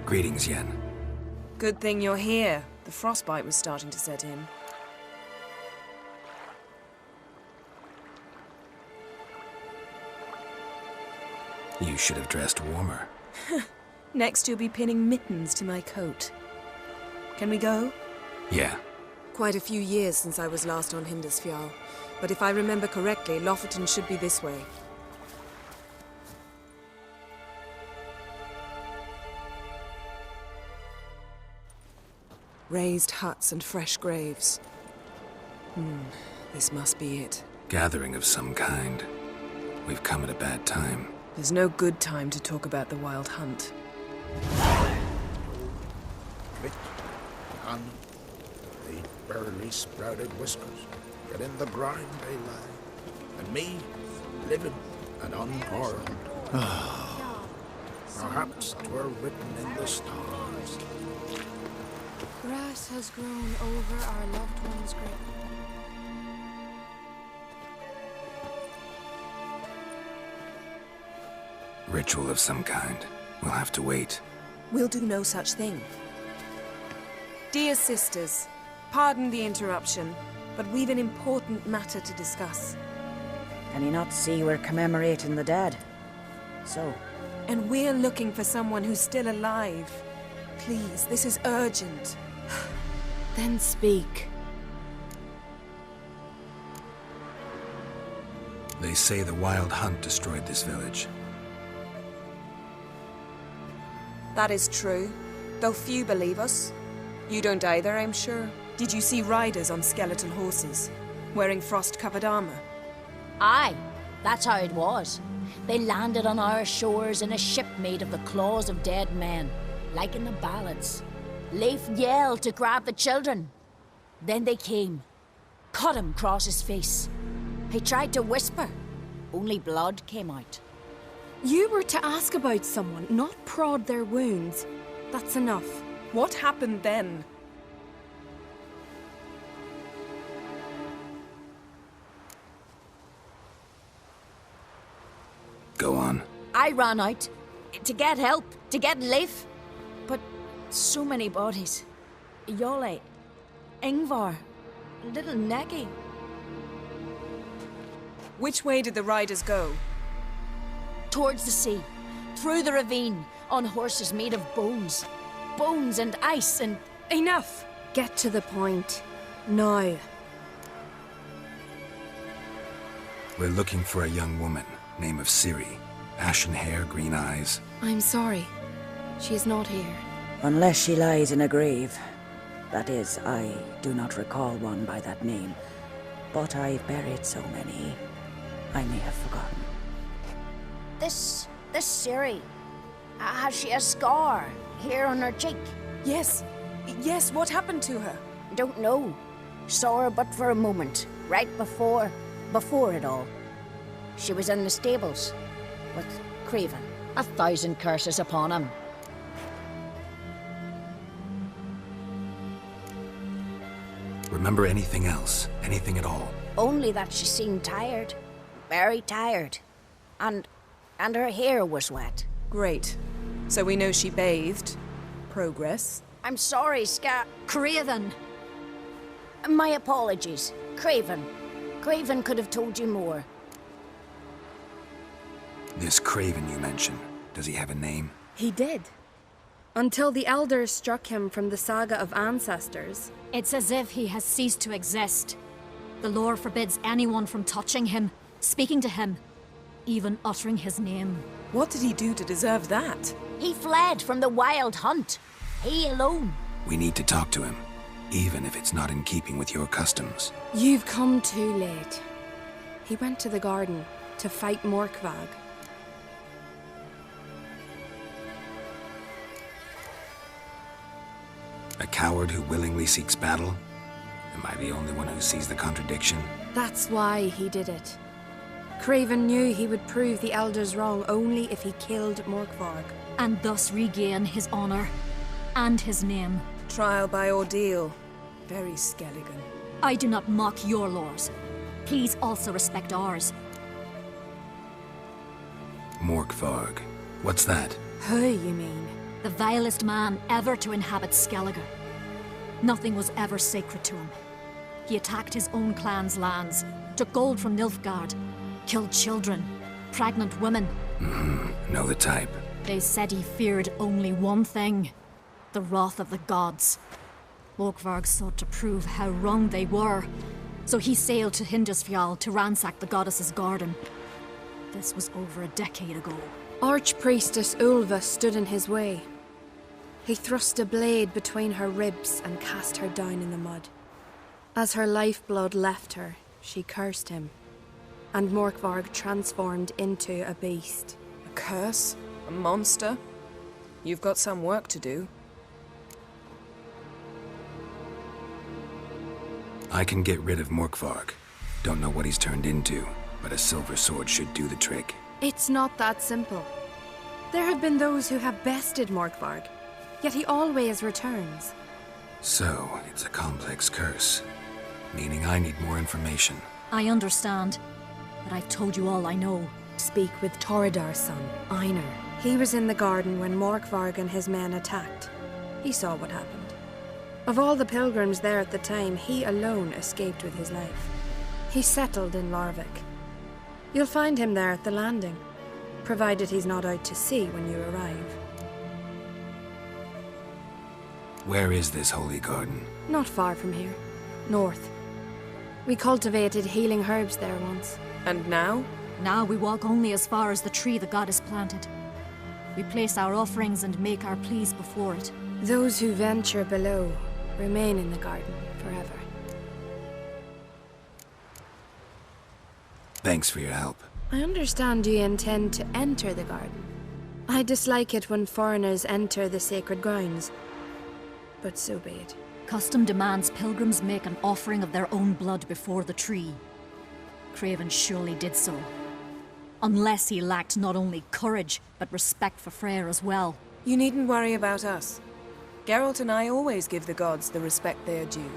Greetings, Yen. Good thing you're here. The frostbite was starting to set in. You should have dressed warmer. Next you'll be pinning mittens to my coat. Can we go? Yeah. Quite a few years since I was last on Hindisfjall, but if I remember correctly, Lofoten should be this way. Raised huts and fresh graves. This must be it. Gathering of some kind. We've come at a bad time. There's no good time to talk about the Wild Hunt. Click, on, the barely sprouted whiskers, yet in the ground they lie, and me, living and unharmed. Perhaps 'twere written in the stars. Grass has grown over our loved one's grave. Ritual of some kind. We'll have to wait. We'll do no such thing. Dear sisters, pardon the interruption, but we've an important matter to discuss. Can you not see we're commemorating the dead? So? And we're looking for someone who's still alive. Please, this is urgent. Then speak. They say the Wild Hunt destroyed this village. That is true, though few believe us. You don't either, I'm sure. Did you see riders on skeleton horses, wearing frost-covered armor? Aye, that's how it was. They landed on our shores in a ship made of the claws of dead men, like in the ballads. Leif yelled to grab the children. Then they came, cut him across his face. He tried to whisper, only blood came out. You were to ask about someone, not prod their wounds. That's enough. What happened then? Go on. I ran out to get help, to get Leif. But so many bodies. Yole, Ingvar, little Neggy. Which way did the riders go? Towards the sea, through the ravine, on horses made of bones. Bones and ice and... Enough! Get to the point. Now. We're looking for a young woman, name of Ciri. Ashen hair, green eyes. I'm sorry. She is not here. Unless she lies in a grave. That is, I do not recall one by that name. But I've buried so many, I may have forgotten. This Ciri, has she a scar here on her cheek? Yes, what happened to her? Don't know. Saw her but for a moment, right before it all. She was in the stables with Craven. 1,000 curses upon him. Remember anything else? Anything at all? Only that she seemed tired. Very tired. And her hair was wet. Great. So we know she bathed. Progress. I'm sorry, Craven. My apologies. Craven. Craven could have told you more. This Craven you mentioned, does he have a name? He did. Until the elders struck him from the saga of ancestors. It's as if he has ceased to exist. The lore forbids anyone from touching him, speaking to him, even uttering his name. What did he do to deserve that? He fled from the Wild Hunt. He alone. We need to talk to him, even if it's not in keeping with your customs. You've come too late. He went to the garden to fight Morkvag. A coward who willingly seeks battle? Am I the only one who sees the contradiction? That's why he did it. Craven knew he would prove the elders wrong only if he killed Morkvarg. And thus regain his honor and his name. Trial by ordeal. Very Skelligan. I do not mock your laws. Please also respect ours. Morkvarg. What's that? Who, you mean? The vilest man ever to inhabit Skellige. Nothing was ever sacred to him. He attacked his own clan's lands, took gold from Nilfgaard, killed children, pregnant women. Know the type. They said he feared only one thing: the wrath of the gods. Morkvarg sought to prove how wrong they were, so he sailed to Hindisfjall to ransack the goddess's garden. This was over a decade ago. Archpriestess Ulva stood in his way. He thrust a blade between her ribs and cast her down in the mud. As her lifeblood left her, she cursed him, and Morkvarg transformed into a beast. A curse? A monster? You've got some work to do. I can get rid of Morkvarg. Don't know what he's turned into, but a silver sword should do the trick. It's not that simple. There have been those who have bested Morkvarg, yet he always returns. So, it's a complex curse. Meaning I need more information. I understand, but I've told you all I know. Speak with Torridar's son, Einar. He was in the garden when Morkvarg and his men attacked. He saw what happened. Of all the pilgrims there at the time, he alone escaped with his life. He settled in Larvik. You'll find him there at the landing, provided he's not out to sea when you arrive. Where is this holy garden? Not far from here. North. We cultivated healing herbs there once. And now? Now we walk only as far as the tree the goddess planted. We place our offerings and make our pleas before it. Those who venture below remain in the garden forever. Thanks for your help. I understand you intend to enter the garden. I dislike it when foreigners enter the sacred grounds, but so be it. Custom demands pilgrims make an offering of their own blood before the tree. Craven surely did so. Unless he lacked not only courage, but respect for Freyr as well. You needn't worry about us. Geralt and I always give the gods the respect they are due.